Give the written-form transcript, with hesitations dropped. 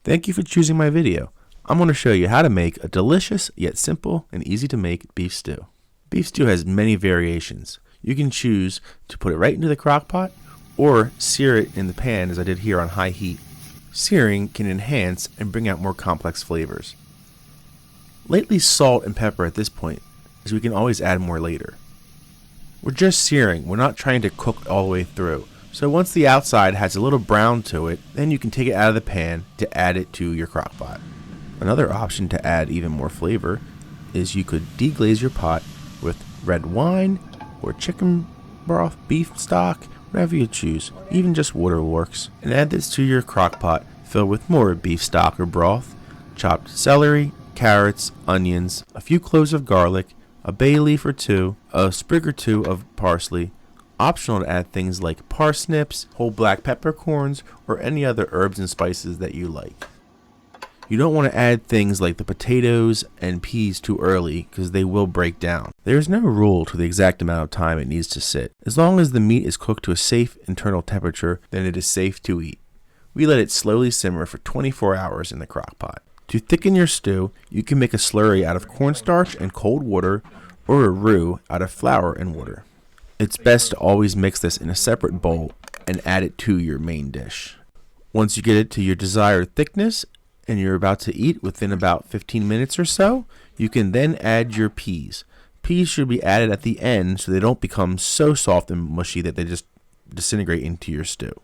Thank you for choosing my video. I'm going to show you how to make a delicious yet simple and easy to make beef stew. Beef stew has many variations. You can choose to put it right into the crock pot or sear it in the pan as I did here on high heat. Searing can enhance and bring out more complex flavors. Lightly salt and pepper at this point, as we can always add more later. We're just searing, we're not trying to cook all the way through. So once the outside has a little brown to it, then you can take it out of the pan to add it to your crock pot. Another option to add even more flavor is you could deglaze your pot with red wine or chicken broth, beef stock, whatever you choose. Even just water works. And add this to your crock pot filled with more beef stock or broth, chopped celery, carrots, onions, a few cloves of garlic, a bay leaf or two, a sprig or two of parsley. Optional to add things like parsnips, whole black peppercorns, or any other herbs and spices that you like. You don't want to add things like the potatoes and peas too early because they will break down. There is no rule to the exact amount of time it needs to sit. As long as the meat is cooked to a safe internal temperature, then it is safe to eat. We let it slowly simmer for 24 hours in the crock pot. To thicken your stew, you can make a slurry out of cornstarch and cold water or a roux out of flour and water. It's best to always mix this in a separate bowl and add it to your main dish. Once you get it to your desired thickness and you're about to eat within about 15 minutes or so, you can then add your peas. Peas should be added at the end so they don't become so soft and mushy that they just disintegrate into your stew.